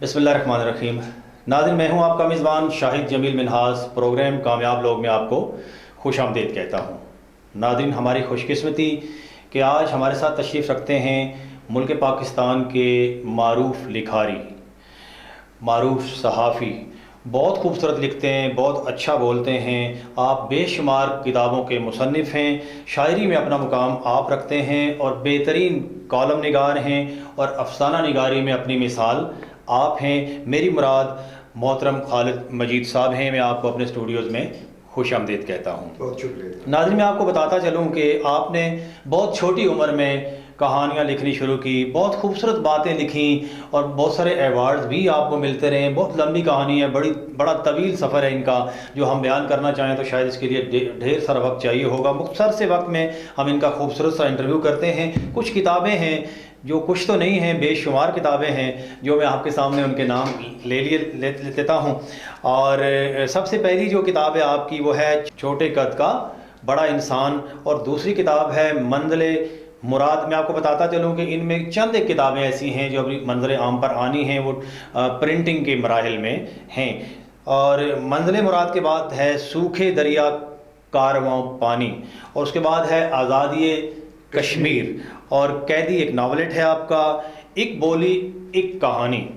बिस्मिल्लाहिर्रहमानिर्रहीम। नाज़रीन, मैं हूं आपका मेज़बान शाहिद जमील मिन्हाज। प्रोग्राम कामयाब लोग में आपको खुश आमदीद कहता हूं। नाज़रीन, हमारी खुशकिस्मती कि आज हमारे साथ तशरीफ़ रखते हैं मुल्क पाकिस्तान के मारूफ़ लिखारी, मारूफ़ सहाफ़ी, बहुत खूबसूरत लिखते हैं, बहुत अच्छा बोलते हैं। आप बेशुमार किताबों के मुसन्निफ़ हैं, शायरी में अपना मुकाम आप रखते हैं और बेहतरीन कॉलम निगार हैं और अफ़साना निगारी में अपनी मिसाल आप हैं। मेरी मुराद मोहतरम खालिद मजीद साहब हैं। मैं आपको अपने स्टूडियोज़ में खुश आमदीद कहता हूँ। बहुत शुक्रिया। नाज़रीन, मैं आपको बताता चलूँ कि आपने बहुत छोटी उम्र में कहानियाँ लिखनी शुरू की, बहुत खूबसूरत बातें लिखी और बहुत सारे अवार्ड्स भी आपको मिलते रहे। बहुत लंबी कहानी है, बड़ा तवील सफ़र है इनका, जो हम बयान करना चाहें तो शायद इसके लिए ढेर सारा वक्त चाहिए होगा। मुख्तसर से वक्त में हम इनका खूबसूरत सा इंटरव्यू करते हैं। कुछ किताबें हैं जो कुछ तो नहीं हैं, बेशुमार किताबें हैं जो मैं आपके सामने उनके नाम लेता हूँ। और सबसे पहली जो किताब है आपकी वो है छोटे कद का बड़ा इंसान, और दूसरी किताब है मंज़िले मुराद। मैं आपको बताता चलूँ कि इनमें चंद एक किताबें ऐसी हैं जो अभी मंज़र आम पर आनी हैं, वो प्रिंटिंग के मराहिल में हैं। और मंज़िले मुराद के बाद है सूखे दरिया कारवां पानी, और उसके बाद है आज़ादी कश्मीर, और कैदी एक नावलेट है आपका, एक बोली एक कहानी।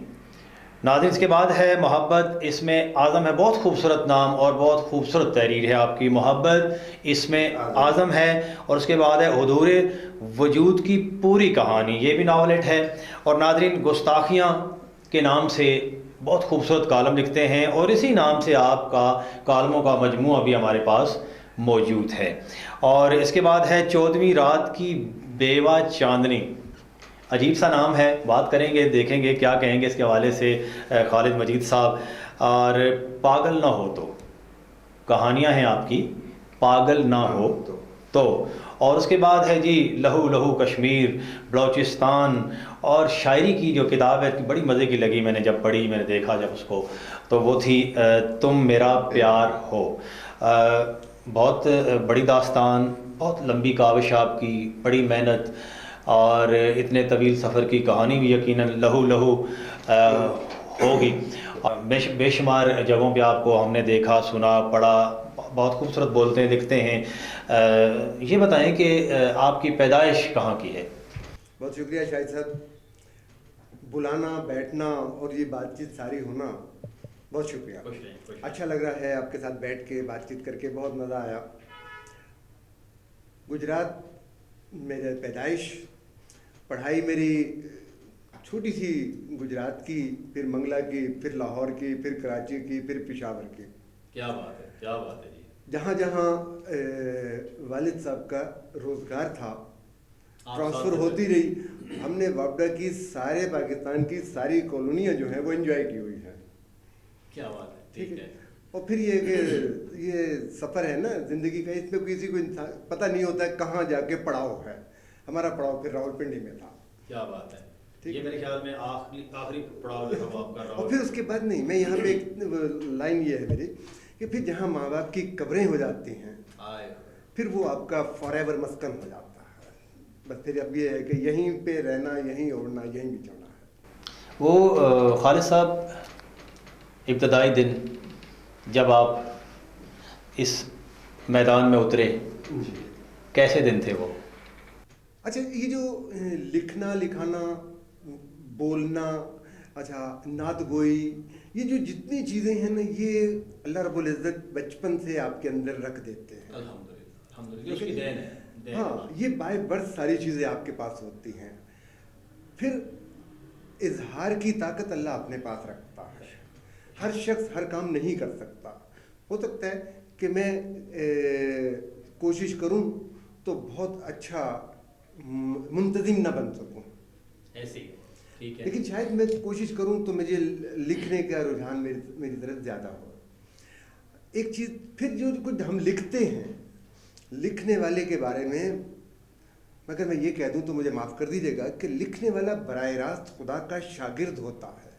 नाज़रीन, इसके बाद है मोहब्बत इसमें आज़म है। बहुत खूबसूरत नाम और बहुत खूबसूरत तहरीर है आपकी, मोहब्बत इसमें आज़म है। और उसके बाद है हुदूर वजूद की पूरी कहानी, ये भी नावलेट है। और नाज़रीन, गुस्ताखियाँ के नाम से बहुत खूबसूरत कॉलम लिखते हैं और इसी नाम से आपका कॉलमों का मजमूआ भी हमारे पास मौजूद है। और इसके बाद है 14वीं रात की बेवा चांदनी, अजीब सा नाम है, बात करेंगे, देखेंगे क्या कहेंगे इसके हवाले से खालिद मजीद साहब। और पागल ना हो कहानियाँ हैं आपकी, पागल ना हो तो। और उसके बाद है जी लहू लहू कश्मीर, बलूचिस्तान। और शायरी की जो किताब है बड़ी मज़े की लगी, मैंने जब पढ़ी, मैंने देखा जब उसको, तो वो थी तुम मेरा प्यार हो। बहुत बड़ी दास्तान, बहुत लंबी काविश आपकी, बड़ी मेहनत और इतने तवील सफ़र की कहानी भी यकीनन लहू लहू होगी। बेशुमार जगहों पे आपको हमने देखा, सुना, पढ़ा, बहुत खूबसूरत बोलते हैं, लिखते हैं। ये बताएं कि आपकी पैदाइश कहाँ की है? बहुत शुक्रिया शाहिद साहब, बुलाना, बैठना और ये बातचीत सारी होना, बहुत शुक्रिया। अच्छा लग रहा है आपके साथ बैठ के बातचीत करके, बहुत मज़ा आया। गुजरात मेरे पैदाइश, पढ़ाई मेरी छोटी सी गुजरात की, फिर मंगला की, फिर लाहौर की, फिर कराची की, फिर पेशावर की। क्या बात है, क्या बात है जी। जहाँ जहाँ वालिद साहब का रोज़गार था, ट्रांसफ़र होती रही। हमने वापडा की सारे पाकिस्तान की सारी कॉलोनियाँ जो हैं वो एंजॉय की हुई हैं। क्या बात है, ठीक है। और फिर ये कि ये सफ़र है ना ज़िंदगी का, इसमें किसी को इंसान पता नहीं होता है कहाँ जाके पड़ाव है। हमारा पड़ाव फिर रावलपिंडी में था। क्या बात है, ये मेरे ख्याल में आखिरी पड़ाव जो है आपका और फिर उसके बाद नहीं, मैं यहाँ पे एक लाइन ये है मेरी कि फिर जहाँ माँ बाप की कब्रें हो जाती हैं, फिर वो आपका फॉरएवर मस्कन हो जाता है। बस फिर अब ये है कि यहीं पे रहना, यहीं ओढ़ना, यहीं बिछोना है। वो खालिद साहब, इब्तदाई दिन जब आप इस मैदान में उतरे, कैसे दिन थे वो? अच्छा, ये जो लिखना, लिखाना, बोलना, अच्छा नात गोई, ये जो जितनी चीज़ें हैं ना, ये अल्लाह रब्बुल इज़्ज़त बचपन से आपके अंदर रख देते हैं। अल्हम्दुलिल्लाह, उसकी देन है। हाँ, ये बाय बर्थ सारी चीज़ें आपके पास होती हैं। फिर इजहार की ताकत अल्लाह अपने पास रखता है। हर शख्स हर काम नहीं कर सकता। हो सकता है कि मैं कोशिश करूं तो बहुत अच्छा मुंतजिम ना बन सकूं, ऐसी, ठीक है। लेकिन शायद मैं कोशिश करूं तो मुझे लिखने का रुझान मेरी तरफ ज़्यादा हो। एक चीज़ फिर जो कुछ हम लिखते हैं, लिखने वाले के बारे में अगर मैं ये कह दूं तो मुझे माफ़ कर दीजिएगा कि लिखने वाला बराह रास्त खुदा का शागिर्द होता है।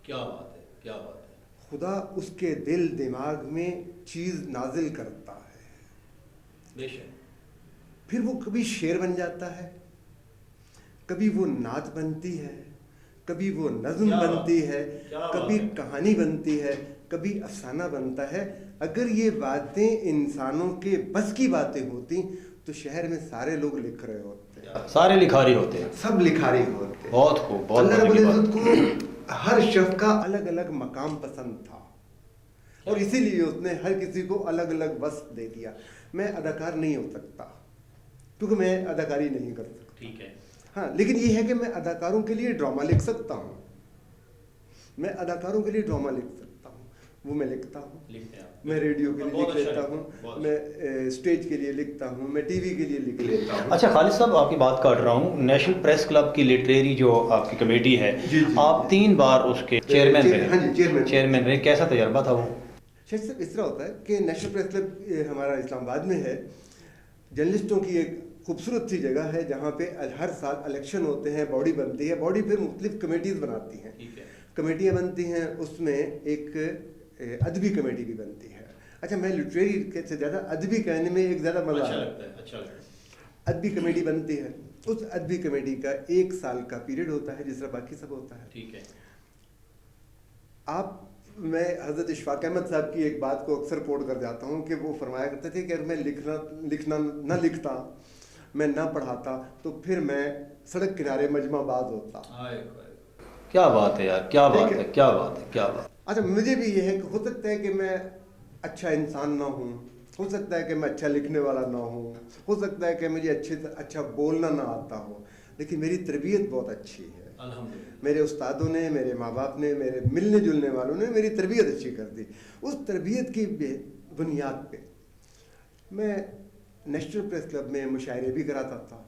क्या बात है, क्या बात है। खुदा उसके दिल दिमाग में चीज़ नाजिल करता है, बेशक। फिर वो कभी शेर बन जाता है, कभी वो नात बनती है, کبھی وہ نظم بنتی ہے، کبھی کہانی بنتی ہے، کبھی افسانہ بنتا ہے۔ اگر یہ باتیں انسانوں کے بس کی باتیں ہوتی تو شہر میں سارے لوگ لکھ رہے ہوتے ہیں، سارے لکھاری ہوتے ہیں، سب لکھاری ہوتے ہیں۔ بہت خوب، بہت اللہ رب بڑی بات۔ العزت کو ہر شخص کا الگ الگ مقام پسند تھا، اور اسی لیے اس نے ہر کسی کو الگ الگ وصف دے دیا۔ میں اداکار نہیں ہو سکتا کیونکہ میں اداکاری نہیں کر سکتا، ٹھیک ہے، ہاں، لیکن یہ ہے کہ میں اداکاروں کے لیے ڈرامہ لکھ سکتا ہوں، میں اداکاروں کے لیے ڈرامہ لکھ سکتا ہوں، وہ میں لکھتا ہوں، میں ریڈیو کے لیے لکھ لیتا ہوں، میں اسٹیج کے لیے لکھتا ہوں، میں ٹی وی کے لیے لکھ لیتا ہوں۔ اچھا خالد صاحب، آپ کی بات کاٹ رہا ہوں، نیشنل پریس کلب کی لٹریری جو آپ کی کمیٹی ہے، آپ 3 بار اس کے چیئرمین رہے۔ ہاں جی، چیئرمین رہے، کیسا تجربہ تھا وہ؟ شاید صرف اس طرح ہوتا ہے کہ نیشنل پریس کلب ہمارا اسلام آباد میں ہے، جرنلسٹوں کی ایک خوبصورت سی جگہ ہے جہاں پہ ہر سال الیکشن ہوتے ہیں، باڈی بنتی ہے، باڈی پھر مختلف کمیٹیز بناتی ہیں، کمیٹیاں بنتی ہیں، اس میں ایک ادبی کمیٹی بھی بنتی ہے۔ اچھا، میں لٹریری سے زیادہ ادبی کہنے میں ایک زیادہ مزہ لگتا ہے، اچھا لگتا ہے۔ ادبی کمیٹی بنتی ہے، اس ادبی کمیٹی کا 1 سال کا پیریڈ ہوتا ہے جس طرح باقی سب ہوتا ہے۔ ٹھیک ہے۔ میں حضرت اشفاق احمد صاحب کی ایک بات کو اکثر کوٹ کر جاتا ہوں کہ وہ فرمایا کرتے تھے کہ اگر میں لکھنا نہ لکھتا، میں نہ پڑھاتا تو پھر میں سڑک کنارے مجمع باز ہوتا۔ کیا بات ہے یار، کیا بات ہے، کیا بات ہے، کیا بات۔ اچھا، مجھے بھی یہ ہے کہ ہو سکتا ہے کہ میں اچھا انسان نہ ہوں، ہو سکتا ہے کہ میں اچھا لکھنے والا نہ ہوں، ہو سکتا ہے کہ مجھے اچھا بولنا نہ آتا ہو، لیکن میری تربیت بہت اچھی ہے۔ میرے استادوں نے، میرے ماں باپ نے، میرے ملنے جلنے والوں نے میری تربیت اچھی کر دی۔ اس تربیت کی بنیاد پہ میں نیشنل پریس کلب میں مشاعرے بھی کراتا تھا،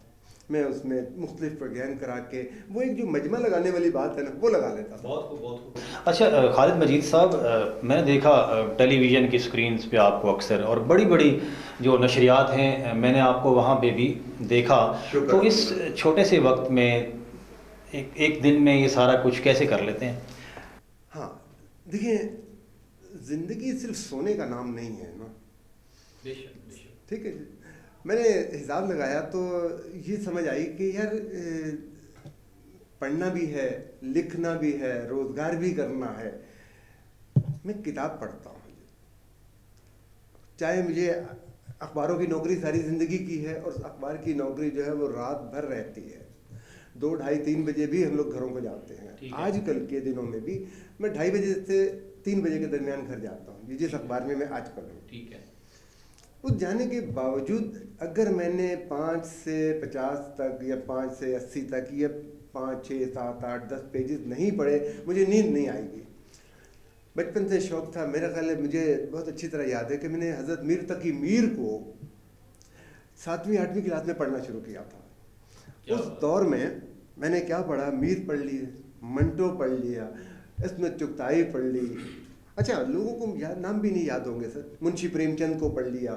میں اس میں مختلف پروگرام کرا کے وہ ایک جو مجمع لگانے والی بات ہے نا، وہ لگا لیتا تھا۔ بہت خوب، بہت خوب۔ اچھا خالد مجید صاحب، میں نے دیکھا ٹیلی ویژن کی سکرینز پہ آپ کو اکثر، اور بڑی بڑی جو نشریات ہیں میں نے آپ کو وہاں پہ بھی دیکھا، تو اس چھوٹے سے وقت میں ایک دن میں یہ سارا کچھ کیسے کر لیتے ہیں؟ ہاں دیکھیں، زندگی صرف سونے کا نام نہیں ہے نا، ٹھیک ہے۔ میں نے حساب لگایا تو یہ سمجھ آئی کہ یار پڑھنا بھی ہے، لکھنا بھی ہے، روزگار بھی کرنا ہے۔ میں کتاب پڑھتا ہوں، چاہے مجھے اخباروں کی نوکری ساری زندگی کی ہے، اور اخبار کی نوکری جو ہے وہ رات بھر رہتی ہے، 2, 2:30, 3 بجے بھی ہم لوگ گھروں کو جاتے ہیں۔ آج کل کے دنوں میں بھی میں 2:30 بجے سے 3 بجے کے درمیان گھر جاتا ہوں، جس اخبار میں آج کل ہوں۔ ٹھیک ہے۔ اس جانے کے باوجود اگر میں نے 5 سے 50 تک یا 5 سے 80 تک یا 5, 6, 7, 8, 10 پیجز نہیں پڑھے، مجھے نیند نہیں آئے گی۔ بچپن سے شوق تھا، میرا خیال ہے، مجھے بہت اچھی طرح یاد ہے کہ میں نے حضرت میر تقی میر کو 7ویں 8ویں کلاس میں پڑھنا شروع کیا تھا۔ اس دور میں نے کیا پڑھا، میر پڑھ لیے، منٹو پڑھ لیا، اس میں چغتائی پڑھ لی۔ اچھا، لوگوں کو نام بھی نہیں یاد ہوں گے سر، منشی پریم چند کو پڑھ لیا،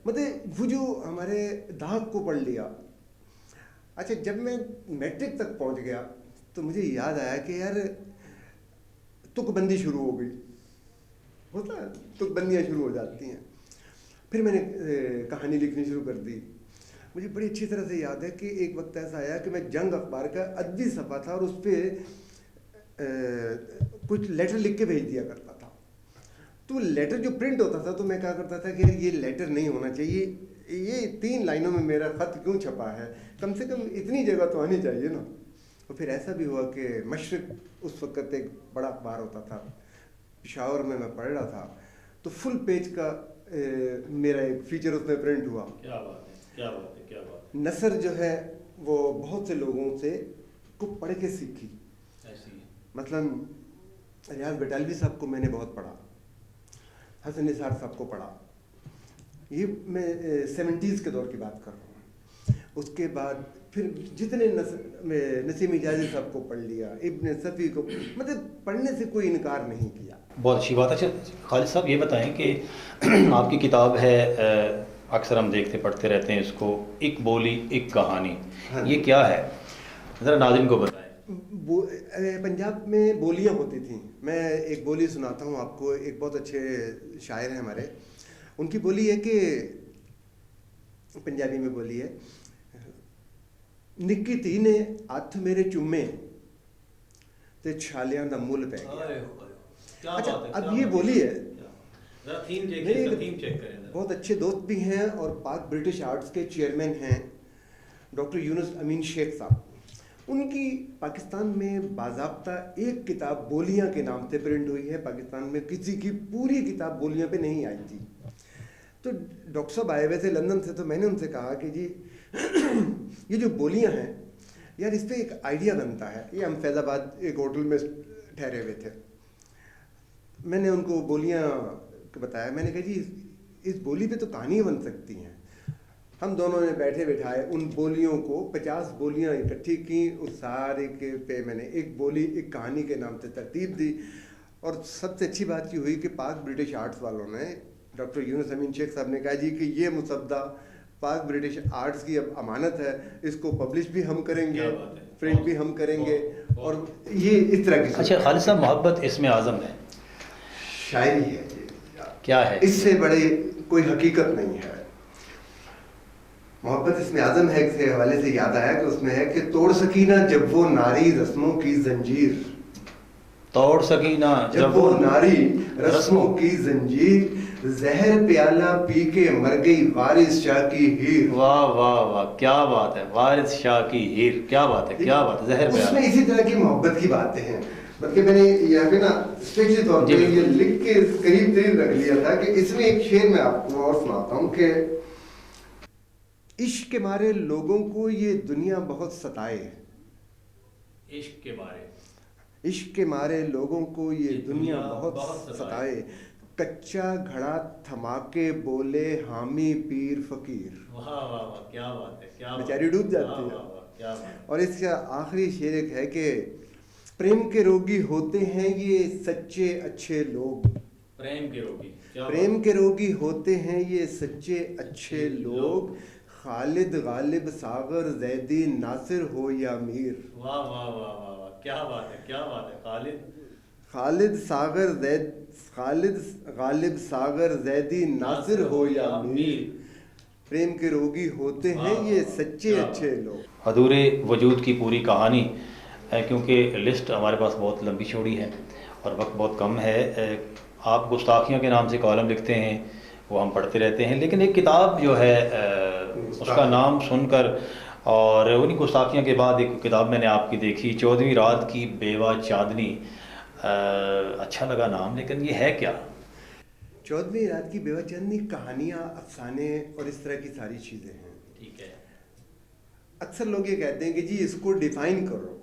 مطلب وہ جو ہمارے داغ کو پڑھ لیا۔ اچھا، جب میں میٹرک تک پہنچ گیا تو مجھے یاد آیا کہ یار تک بندی شروع ہو گئی، ہوتا ہے تک بندیاں شروع ہو جاتی ہیں۔ پھر میں نے کہانی لکھنی شروع کر دی۔ مجھے بڑی اچھی طرح سے یاد ہے کہ ایک وقت ایسا آیا کہ میں جنگ اخبار کا ادبی صفحہ تھا، اور اس پہ کچھ لیٹر لکھ کے بھیج دیا کرتا تھا۔ تو لیٹر جو پرنٹ ہوتا تھا تو میں کہا کرتا تھا کہ یہ لیٹر نہیں ہونا چاہیے، یہ 3 لائنوں میں میرا خط کیوں چھپا ہے، کم سے کم اتنی جگہ تو آنی چاہیے نا۔ اور پھر ایسا بھی ہوا کہ مشرق اس وقت ایک بڑا اخبار ہوتا تھا، پشاور میں پڑھ رہا تھا، تو فل پیج کا میرا ایک فیچر اس میں پرنٹ ہوا۔ کیا بات ہے، کیا بات ہے، کیا بات ہے۔ نثر جو ہے وہ بہت سے لوگوں سے کو پڑھ کے سیکھی، مثلاً ریاض بٹالوی صاحب کو میں نے بہت پڑھا، حسن نثار صاحب کو پڑھا، یہ میں 70s کے دور کی بات کر رہا ہوں۔ اس کے بعد پھر جتنے نسیم حجازی صاحب کو پڑھ لیا، ابن صفی کو، مطلب پڑھنے سے کوئی انکار نہیں کیا۔ بہت اچھی بات ہے۔ اچھا خالد صاحب، یہ بتائیں کہ آپ کی کتاب ہے، اکثر ہم دیکھتے پڑھتے رہتے ہیں اس کو، ایک بولی ایک کہانی، یہ کیا ہے، ذرا ناظرین کو بتائیں۔ پنجاب میں بولیاں ہوتی تھیں، میں ایک بولی سناتا ہوں آپ کو، ایک بہت اچھے شاعر ہیں ہمارے، ان کی بولی ہے کہ پنجابی میں بولی ہے، نکی تھی نے ہاتھ میرے چومے، ते छालियां दा मुल पै गया। क्या अच्छा, बात है, अब क्या ये बात बोली है, जरा थीम देखिए, मेरे इसका थीम चेक करें जरा। बहुत अच्छे दोस्त भी हैं और पाक ब्रिटिश आर्ट्स के चेयरमैन हैं डॉक्टर यूनुस अमीन शेख साहब। उनकी पाकिस्तान में बाज़ाब्ता एक किताब बोलियां के नाम से प्रिंट हुई है। पाकिस्तान में किसी की पूरी किताब बोलियां पे नहीं आई थी। तो डॉक्टर साहब आए हुए थे लंदन से, तो मैंने उनसे कहा कि जी ये जो बोलियां हैं यार, इस पर एक आइडिया बनता है। ये हम फैज़ाबाद एक होटल में ठहरे हुए थे। मैंने उनको बोलियां बताया, मैंने कहा जी इस बोली पे तो कहानियाँ बन सकती हैं। हम दोनों ने बैठे बिठाए उन बोलियों को, 50 बोलियां इकट्ठी की, उस सारे के पे मैंने एक बोली एक कहानी के नाम से तरतीब दी। और सबसे अच्छी बात ये हुई कि पाक ब्रिटिश आर्ट्स वालों ने, डॉक्टर यूनुस अमीन शेख साहब ने कहा जी कि ये मुसद्दा पाक ब्रिटिश आर्ट्स की अब अमानत है, इसको पब्लिश भी हम करेंगे, प्रिंट भी हम करेंगे। और ये इस तरह की अच्छा खालिद साहब, मोहब्बत इसमें आज़म है, शायरी है, क्या है? इससे बड़े कोई हकीकत नहीं है। मोहब्बत इसमें आज़म है के हवाले से याद आया कि उसमें है कि तोड़ सकीना जब वो नारी रस्मों की जंजीर, तोड़ सकीना जब वो नारी रस्मों की जंजीर, जहर प्याला पी के मर गई वारिस शाह की हीर। वाह वाह वाह, क्या बात है, वारिस शाह की हीर, क्या बात है, क्या बात है, जहर प्याला। उसमें इसी तरह की मोहब्बत की बातें हैं। बल्कि मैंने यहाँ पे ना स्पेशली तौर पे ये लिख के करीब रख लिया था कि इसमें एक शेर मैं आपको और सुनाता हूँ कि इश्क के मारे लोगों को ये दुनिया बहुत सताए, इश्क के बारे, इश्क के मारे लोगों को ये दुनिया बहुत सताए, कच्चा घड़ा थमा के बोले हामी पीर फकीर। वाह वाह वाह, क्या बात है, क्या बेचारी डूब जाती है। क्या बात। और इसका आखिरी शेर एक है कि प्रेम के रोगी होते हैं ये सच्चे अच्छे लोग, प्रेम के रोगी, प्रेम के रोगी होते हैं ये सच्चे अच्छे लोग, खालिद गालिब सागर जैदी नासिर हो या मीर। वाह वाह वाह वाह वाह, क्या बात है, क्या बात है। खालिद सागर जैद, खालिद गालिब सागर जैदी नासिर हो या मीर, प्रेम के रोगी होते हैं ये सच्चे अच्छे लोग। हदूरे वजूद की पूरी कहानी, क्योंकि लिस्ट हमारे पास बहुत लंबी चौड़ी है और वक्त बहुत कम है। आप गुस्ताखियों के नाम से कॉलम लिखते हैं, वो हम पढ़ते रहते हैं, लेकिन एक किताब जो है उसका नाम सुनकर और उन्हीं गुस्ताखियों के बाद एक किताब मैंने आपकी देखी, 14वीं रात की बेवा चांदनी। अच्छा लगा नाम, लेकिन ये है क्या? 14वीं रात की बेवा चांदनी कहानियाँ, अफसाने और इस तरह की सारी चीज़ें हैं। ठीक है। अक्सर लोग ये कहते हैं कि जी इसको डिफ़ाइन करो।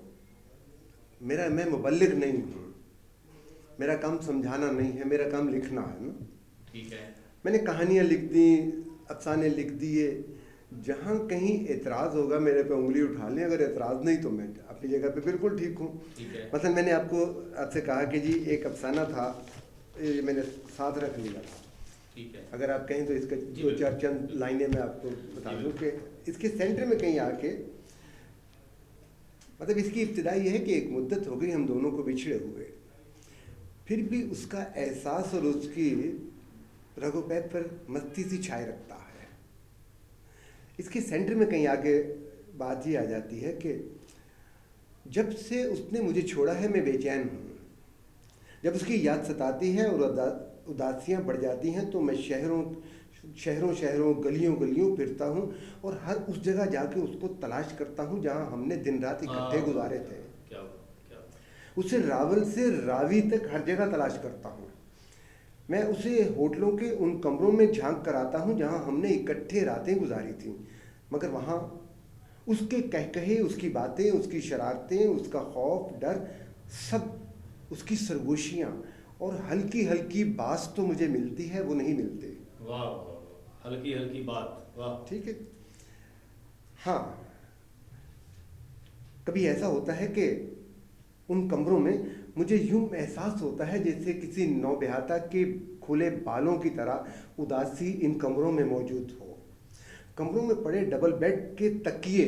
मैं मुबल्लिग नहीं हूँ, मेरा काम समझाना नहीं है, मेरा काम लिखना है ना। ठीक है। मैंने कहानियाँ लिख दी, अफसाने लिख दिए, जहाँ कहीं एतराज़ होगा मेरे पे उंगली उठा लें, अगर एतराज़ नहीं तो मैं अपनी जगह पे बिल्कुल ठीक हूँ। मतलब मैंने आपसे कहा कि जी एक अफसाना था, ये मैंने साथ रख लिया था। ठीक है। अगर आप कहें तो इसका दो चार चंद लाइनें मैं आपको बता दूँ कि इसके सेंटर में कहीं आके, मतलब इसकी इब्तिदा ये है कि एक मुद्दत हो गई हम दोनों को बिछड़े हुए, फिर भी उसका एहसास और उसकी रगो पैर पर मस्ती सी छाए रखता है। इसके सेंटर में कहीं आके बात ये आ जाती है कि जब से उसने मुझे छोड़ा है मैं बेचैन हूँ, जब उसकी याद सताती है और उदासियाँ बढ़ जाती हैं तो मैं शहरों शहरों गलियों गलियों फिरता हूँ और हर उस जगह जाके उसको तलाश करता हूँ जहाँ हमने दिन रात इकट्ठे गुजारे थे। उसे रावल से रावी तक हर जगह तलाश करता हूँ। मैं उसे होटलों के उन कमरों में झांक कर आता हूँ जहाँ हमने इकट्ठे रातें गुजारी थीं, मगर वहाँ उसके कहकहे, उसकी बातें, उसकी शरारतें, उसका खौफ, डर, सब उसकी सरगोशियाँ और हल्की हल्की बात तो मुझे मिलती है, वो नहीं मिलते। वाह, हल्की हल्की बात, वाह। ठीक है। हाँ, कभी ऐसा होता है कि उन कमरों में मुझे यूं एहसास होता है जैसे किसी नौबेहाता के खुले बालों की तरह उदासी इन कमरों में मौजूद हो। कमरों में पड़े डबल बेड के तकिए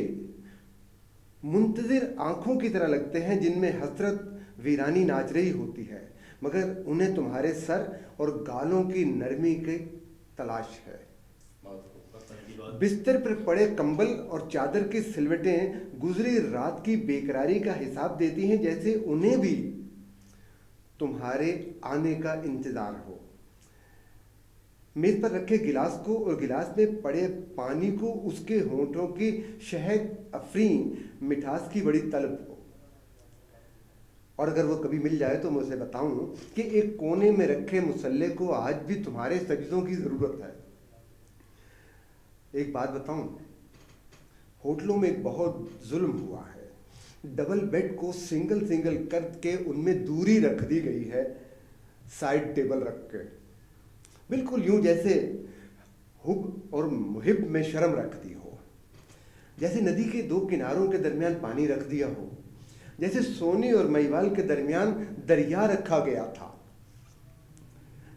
मुंतजिर आंखों की तरह लगते हैं जिनमें हसरत वीरानी नाच रही होती है, मगर उन्हें तुम्हारे सर और गालों की नरमी की तलाश है। बिस्तर पर पड़े कंबल और चादर की सिलवटें गुजरी रात की बेकरारी का हिसाब देती हैं, जैसे उन्हें भी तुम्हारे आने का इंतजार हो। मेज पर रखे गिलास को और गिलास में पड़े पानी को उसके होंठों की शहद अफरीन मिठास की बड़ी तलब हो। और अगर वो कभी मिल जाए तो मैं उसे बताऊं कि एक कोने में रखे मुसल्ले को आज भी तुम्हारे सजदों की जरूरत है। एक बात बताऊं, होटलों में एक बहुत जुल्म हुआ है। डबल बेड को सिंगल सिंगल करके उनमें दूरी रख दी गई है, साइड टेबल रख के, बिल्कुल यूं जैसे हुब और मुहिब में शर्म रख दी हो, जैसे नदी के दो किनारों के दरमियान पानी रख दिया हो, जैसे सोनी और महिवाल के दरमियान दरिया रखा गया था,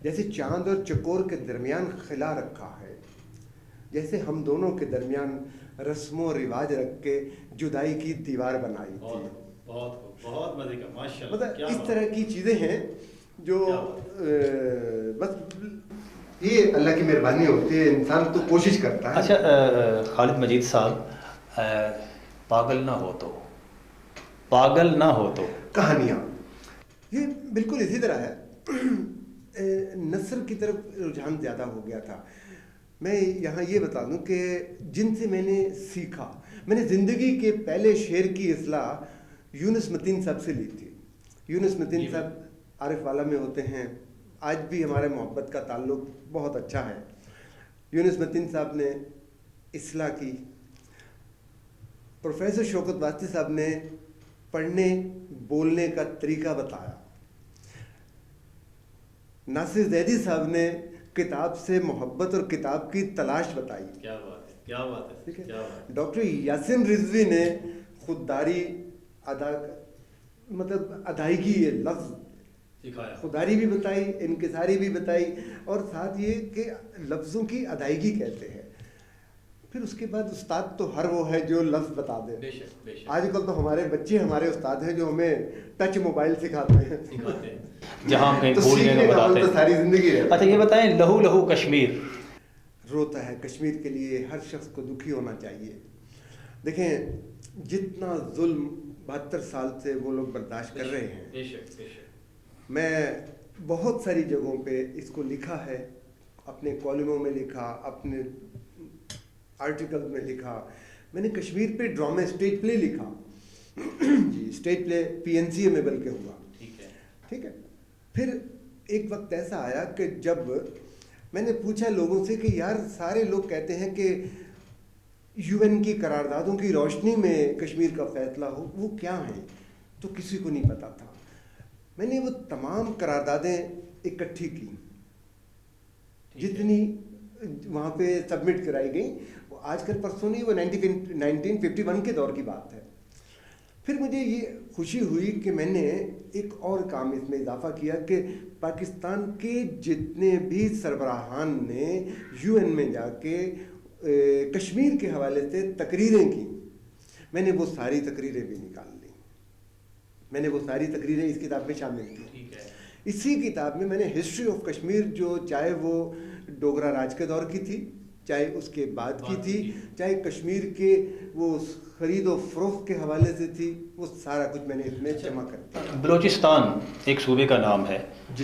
जैसे चांद और चकोर के दरमियान खिला रखा है, जैसे हम दोनों के दरमियान रस्मों रिवाज रख के जुदाई की दीवार बनाई थी। बहुत मजे का, माशाल्लाह। मतलब इस तरह की चीज़ें हैं जो बस ये अल्लाह की मेहरबानी होती है, इंसान तो कोशिश करता है। अच्छा खालिद मजीद साहब, पागल ना हो तो, पागल ना हो तो कहानियाँ ये बिल्कुल इसी तरह है। नस्र की तरफ रुझान ज़्यादा हो गया था। मैं यहाँ ये बता दूँ कि जिनसे मैंने सीखा, मैंने ज़िंदगी के पहले शेर की इस्लाह यूनुस मतीन साहब से ली थी। यूनुस मतीन साहब आरिफ वाला में होते हैं, आज भी हमारे मोहब्बत का ताल्लुक़ बहुत अच्छा है। यूनुस मतीन साहब ने इस्लाह की, प्रोफेसर शौकत वास्ती साहब ने पढ़ने बोलने का तरीका बताया, नासिर जैदी साहब ने किताब से मोहब्बत और किताब की तलाश बताई। क्या बात है, क्या बात है, ठीक क्या बात है। डॉक्टर यासिन रिजवी ने खुददारी मतलब अदायगी, ये लफ्ज़ सिखाया, खुददारी भी बताई, इनकिसारी भी बताई, और साथ ये कि लफ्ज़ों की अदायगी कहते हैं। फिर उसके बाद उस्ताद तो हर वो है जो लफ्ज़ बता दे। बेशक बेशक। आजकल तो हमारे बच्चे हमारे उस्ताद हैं जो हमें टच मोबाइल सिखाते हैं, जहाँ हम कहीं तो भूल गए तो बताते तो हैं। सारी जिंदगी है। अच्छा ये बताएं, लहू लहू कश्मीर रोता है कश्मीर के लिए, हर शख्स को दुखी होना चाहिए। देखें, जितना जुल्म 72 साल से वो लोग बर्दाश्त कर रहे हैं, बेशक बेशक। मैं बहुत सारी जगहों पे इसको लिखा है, अपने कॉलमों में लिखा, अपने आर्टिकल में लिखा। मैंने कश्मीर पे ड्रामे स्टेज प्ले लिखा जी, स्टेज प्ले PNCA में बल्कि हुआ। ठीक है। फिर एक वक्त ऐसा आया कि जब मैंने पूछा लोगों से कि यार, सारे लोग कहते हैं कि UN की करारदादों की रोशनी में कश्मीर का फैसला हो, वो क्या है? तो किसी को नहीं पता था। मैंने वो तमाम करारदादें इकट्ठी की, जितनी वहाँ पे सबमिट कराई गई। वो आजकल परसों नहीं, वो 1951 के दौर की बात है। फिर मुझे ये खुशी हुई कि मैंने एक और काम इसमें इजाफा किया कि पाकिस्तान के जितने भी सरबराहान ने UN में जाके कश्मीर के हवाले से तकरीरें की, मैंने वो सारी तकरीरें भी निकाल ली। मैंने वो सारी तकरीरें इस किताब में शामिल की। इसी किताब में मैंने हिस्ट्री ऑफ कश्मीर, जो चाहे वो डोगरा राज के दौर की थी, चाहे उसके बाद की थी, चाहे कश्मीर के वो खरीद और फरोख्त के हवाले से थी, वो सारा कुछ मैंने इसमें जमा कर दिया। बलूचिस्तान एक सूबे का नाम है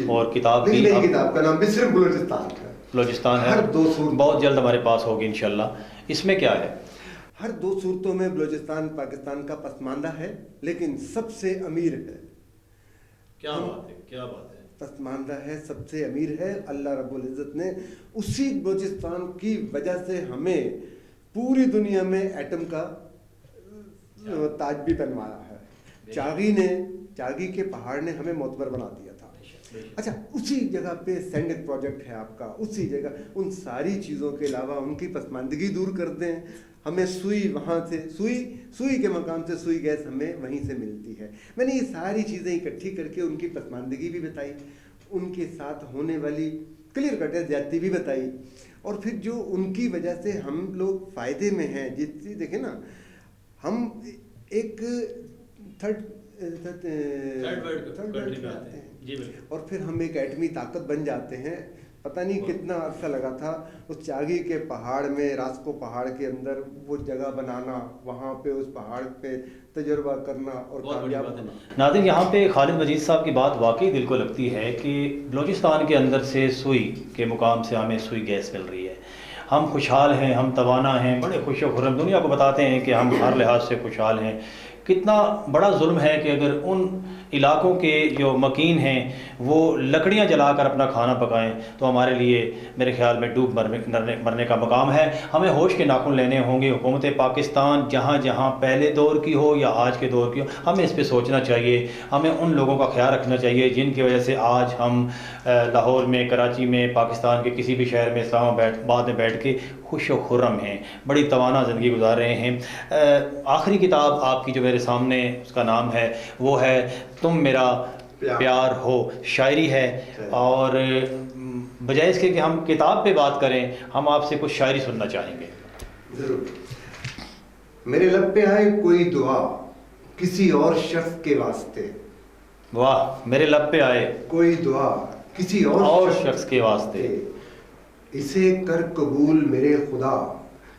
और किताब नहीं, भी किताब का नाम भी सिर्फ बलूचिस्तान है। बलूचिस्तान है, हर दो सूरत बहुत जल्द हमारे पास होगी इंशाल्लाह। इसमें क्या है? हर दो सूरतों में बलूचिस्तान पाकिस्तान का पसमानदा है, लेकिन सबसे अमीर है। क्या बात है, क्या बात है। पसमानदा है, सबसे अमीर है। अल्लाह रब्बुल इज़्ज़त ने उसी बलूचिस्तान की वजह से हमें पूरी दुनिया में एटम का ताज भी बनवाया है। चागी के पहाड़ ने हमें मोतबर बना दिया था। अच्छा, उसी जगह पे सैंडक प्रोजेक्ट है आपका, उसी जगह। उन सारी चीज़ों के अलावा उनकी पसमानदगी दूर कर दें, हमें सुई वहाँ से सुई के मकाम से सुई गैस हमें वहीं से मिलती है। मैंने ये सारी चीज़ें इकट्ठी करके उनकी पसमानदगी भी बताई, उनके साथ होने वाली क्लियर कट ज़्यादती भी बताई, और फिर जो उनकी वजह से हम लोग फ़ायदे में हैं। जितनी देखें ना, हम एक थर्ड वर्ल्ड में आते हैं, और फिर हम एक एटमी ताकत बन जाते हैं, پتہ نہیں کتنا عرصہ لگا تھا اس چاگی کے پہاڑ میں، راسکو پہاڑ کے اندر وہ جگہ بنانا، وہاں پہ اس پہاڑ پہ تجربہ کرنا اور کامیاب ہونا۔ ناظرین، یہاں پہ خالد مجید صاحب کی بات واقعی دل کو لگتی ہے کہ بلوچستان کے اندر سے سوئی کے مقام سے ہمیں سوئی گیس مل رہی ہے، ہم خوشحال ہیں، ہم توانا ہیں، بڑے خوش و خرم، دنیا کو بتاتے ہیں کہ ہم ہر لحاظ سے خوشحال ہیں۔ کتنا بڑا ظلم ہے کہ اگر ان علاقوں کے جو مکین ہیں وہ لکڑیاں جلا کر اپنا کھانا پکائیں تو ہمارے لیے میرے خیال میں ڈوب مرنے کا مقام ہے۔ ہمیں ہوش کے ناخن لینے ہوں گے۔ حکومت پاکستان جہاں جہاں پہلے دور کی ہو یا آج کے دور کی ہو، ہمیں اس پہ سوچنا چاہیے، ہمیں ان لوگوں کا خیال رکھنا چاہیے جن کی وجہ سے آج ہم لاہور میں، کراچی میں، پاکستان کے کسی بھی شہر میں، اسلام آباد میں بیٹھ کے خوش و خرم ہیں، بڑی توانا زندگی گزار رہے ہیں۔ آخری کتاب آپ کی جو میرے سامنے اس کا نام ہے وہ ہے تم میرا پیار ہو، شاعری ہے، اور بجائے اس کے کہ ہم کتاب پہ بات کریں ہم آپ سے کچھ شاعری سننا چاہیں گے۔ ضرور۔ میرے لب پہ آئے کوئی دعا کسی اور شخص کے واسطے، واہ، میرے لب پہ آئے کوئی دعا کسی اور شخص کے واسطے، اسے کر قبول میرے خدا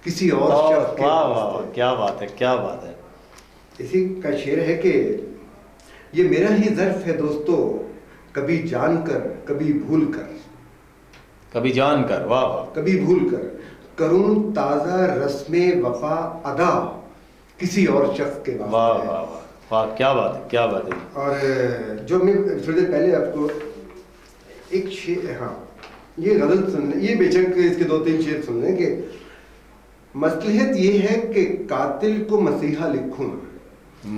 کسی اور شخص کے واہ واسطے۔ واہ، کیا بات ہے، کیا بات ہے۔ اسی کا شعر ہے کہ یہ میرا ہی ظرف ہے دوستو، کبھی جان کر کبھی بھول کر، کبھی جان کر، واہ واہ، کبھی بھول کر کروں تازہ رسم وفا ادا کسی اور شخص کے واسطے۔ واہ واہ واہ واہ، کیا بات ہے، کیا بات ہے۔ اور جو میں تھوڑی دیر پہلے آپ کو ایک شعر، ہاں یہ غزل سن لیں، یہ بے شک اس کے 2-3 شعر سن لیں کہ مصلحت یہ ہے کہ قاتل کو مسیحا لکھوں،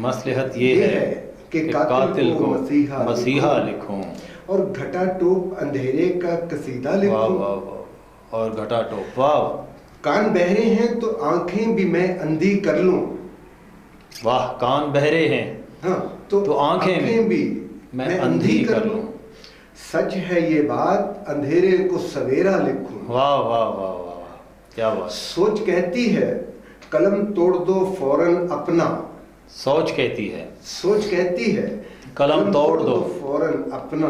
مصلحت یہ ہے کہ قاتل کو مسیحا لکھوں، اور گھٹا ٹوپ اندھیرے کا قصیدہ لکھوں۔ واہ واہ واہ، اور گھٹا ٹوپ، واہ، کان بہرے ہیں تو آنکھیں بھی میں اندھی کر لوں، واہ، کان بہرے ہیں ہاں تو آنکھیں بھی میں اندھی کر لوں، سچ ہے یہ بات اندھیرے کو سویرا لکھوں۔ واہ واہ واہ واہ واہ، کیا بات۔ سوچ کہتی ہے قلم توڑ دو فوراً اپنا، سوچ کہتی ہے، سوچ کہتی ہے قلم توڑ دو فوراً اپنا،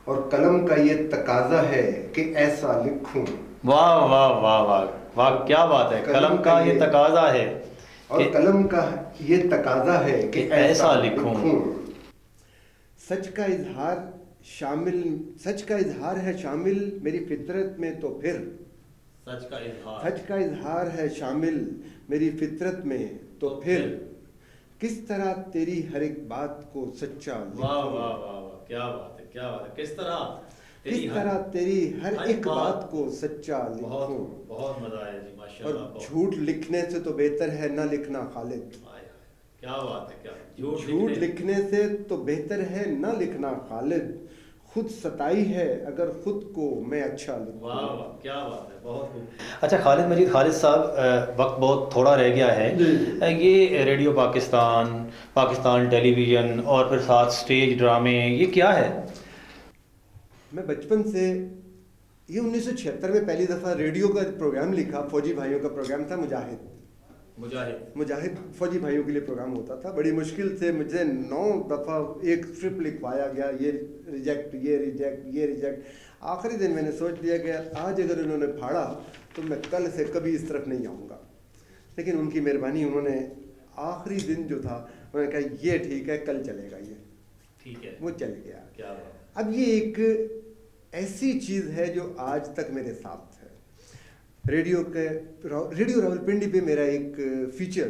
اور قلم کا یہ تقاضا ہے کہ ایسا لکھوں۔ واہ واہ واہ واہ واہ، کیا بات ہے۔ قلم کا یہ تقاضا ہے، اور قلم کا یہ تقاضا ہے کہ ایسا لکھوں۔ سچ کا اظہار شامل، سچ کا اظہار ہے شامل میری فطرت میں تو پھر، سچ کا اظہار، سچ کا اظہار ہے شامل میری فطرت میں تو پھر کس طرح تیری ہر ایک بات کو سچا لکھوں۔ واہ واہ واہ واہ، کیا بات ہے، کیا بات ہے۔ کس طرح تیری ہر ایک بات کو سچا لکھوں۔ بہت مزہ آیا جی، ماشاء اور اللہ۔ جھوٹ لکھنے سے تو بہتر ہے نہ لکھنا خالد، کیا بات ہے، کیا جھوٹ لکھنے سے تو بہتر ہے نہ لکھنا خالد، خود ستائی ہے اگر خود کو میں اچھا لکھوں۔ واہ واہ، کیا بات ہے، بہت خوب۔ اچھا خالد مجید، خالد صاحب، وقت بہت تھوڑا رہ گیا ہے، یہ ریڈیو پاکستان، پاکستان ٹیلی ویژن اور پھر ساتھ سٹیج ڈرامے، یہ کیا ہے؟ میں بچپن سے، یہ 1976 میں پہلی دفعہ ریڈیو کا پروگرام لکھا، فوجی بھائیوں کا پروگرام تھا، مجاہد فوجی بھائیوں کے لیے پروگرام ہوتا تھا۔ بڑی مشکل سے مجھے 9 دفعہ ایک اسکرپٹ لکھوایا گیا، یہ ریجیکٹ، یہ ریجیکٹ، یہ ریجیکٹ۔ آخری دن میں نے سوچ لیا کہ آج اگر انہوں نے پھاڑا تو میں کل سے کبھی اس طرف نہیں آؤں گا، لیکن ان کی مہربانی، انہوں نے آخری دن جو تھا انہوں نے کہا یہ ٹھیک ہے، کل چلے گا، یہ ٹھیک ہے، وہ چل گیا۔ اب یہ ایک ایسی چیز ہے جو آج تک میرے ساتھ ہے۔ ریڈیو راولپنڈی پہ میرا ایک فیچر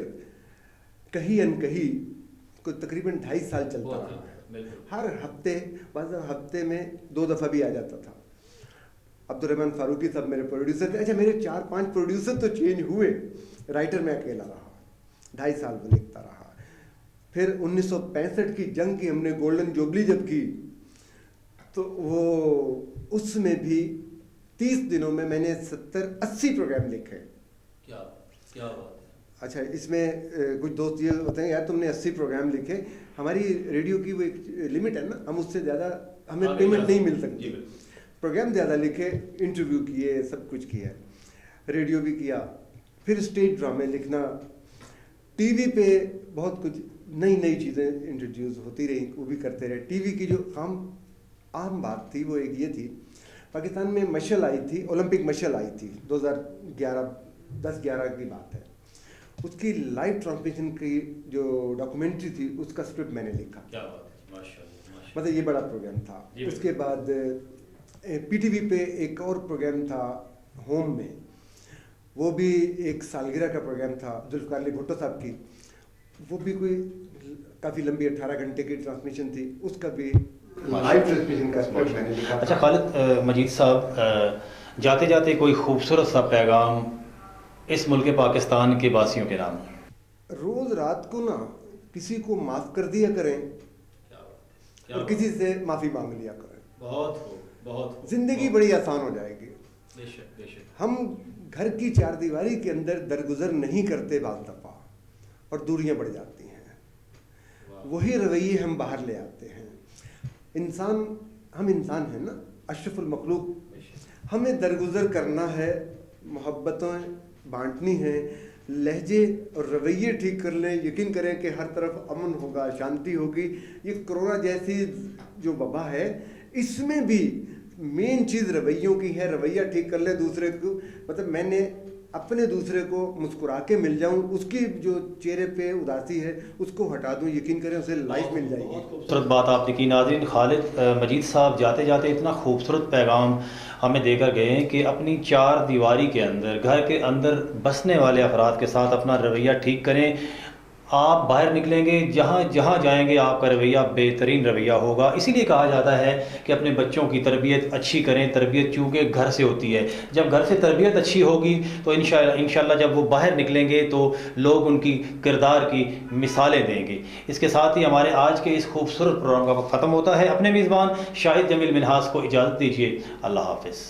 کہیں انکہیں کو تقریباً 2.5 سال چلتا رہا ہے۔ ہر ہفتے، بعض ہفتے میں 2 دفعہ بھی آ جاتا تھا۔ عبدالرحمن فاروقی صاحب میرے پروڈیوسر تھے۔ اچھا میرے 4-5 پروڈیوسر تو چینج ہوئے، رائٹر میں اکیلا رہا، 2.5 سال وہ لکھتا رہا۔ پھر 1965 کی جنگ کی ہم نے گولڈن جوبلی جب کی تو وہ اس میں بھی 30 دنوں میں میں نے 70-80 پروگرام لکھے۔ کیا بات ہے۔ اچھا اس میں کچھ دوست یہ ہوتے ہیں یار تم نے 80 پروگرام لکھے، ہماری ریڈیو کی وہ ایک لمٹ ہے نا، ہم اس سے زیادہ ہمیں پیمنٹ نہیں مل سکتی۔ پروگرام زیادہ لکھے، انٹرویو کیے، سب کچھ کیا، ریڈیو بھی کیا، پھر اسٹیج ڈرامے لکھنا، ٹی وی پہ بہت کچھ نئی چیزیں انٹروڈیوس ہوتی رہیں، وہ بھی کرتے رہے۔ ٹی وی کی جو عام بات تھی وہ ایک یہ تھی، पाकिस्तान में मशल आई थी, ओलंपिक मशल आई थी 2011 10-11 की बात है। उसकी लाइव ट्रांसमिशन की जो डॉक्यूमेंट्री थी उसका स्क्रिप्ट मैंने लिखा। क्या बात है, माशाल्लाह। मतलब ये बड़ा प्रोग्राम था। उसके बाद पीटीवी पे एक और प्रोग्राम था होम में, वो भी एक सालगिरह का प्रोग्राम था जुल्फ़िकार अली भुट्टो साहब की, वो भी कोई काफ़ी लंबी 18 घंटे की ट्रांसमिशन थी, उसका भी लाइव ट्रांसमिशन का स्क्रिप्ट मैंने लिखा। अच्छा खालिद मजीद साहब, जाते जाते कोई खूबसूरत सा पैगाम इस मुल्क पाकिस्तान के वासियों के नाम? रोज़ रात को ना किसी को माफ़ कर दिया करें और किसी से माफ़ी मांग लिया करें। बहुत ज़िंदगी बड़ी आसान हो जाएगी। बेशक बेशक। हम घर की चारदीवारी के अंदर दरगुजर नहीं करते बाज़ दफ़ा और दूरियां बढ़ जाती हैं। वही रवैये हम बाहर ले आते हैं। हम इंसान हैं ना, अशरफुल मखलूक। हमें दरगुजर करना है, मोहब्बतें बांटनी है, लहजे और रवैये ठीक कर लें। यकीन करें कि हर तरफ अमन होगा, शांति होगी। ये कोरोना जैसी जो वबा है, इसमें भी मेन चीज़ रवैयों की है। रवैया ठीक कर ले दूसरे को, मतलब मैंने अपने दूसरे को मुस्कुरा के मिल जाऊं, उसकी जो चेहरे पे उदासी है उसको हटा दूं, यकीन करें उसे लाइफ मिल जाएगी। खूबसूरत बात आपने की। नाज़रीन, खालिद मजीद साहब जाते जाते इतना खूबसूरत पैगाम हमें देकर गए हैं कि अपनी चार दीवारी के अंदर, घर के अंदर बसने वाले अफराद के साथ अपना रवैया ठीक करें। आप बाहर निकलेंगे, जहाँ जाएंगे आपका रवैया बेहतरीन रवैया होगा। इसीलिए कहा जाता है कि अपने बच्चों की तरबियत अच्छी करें। तरबियत चूँकि घर से होती है, जब घर से तरबियत अच्छी होगी तो इंशाअल्लाह जब वो बाहर निकलेंगे तो लोग उनकी किरदार की मिसालें देंगे। इसके साथ ही हमारे आज के इस खूबसूरत प्रोग्राम का वक्त ख़त्म होता है। अपने मेज़बान शाहिद जमील मिन्हास को इजाज़त दीजिए। अल्लाह हाफ़िज़।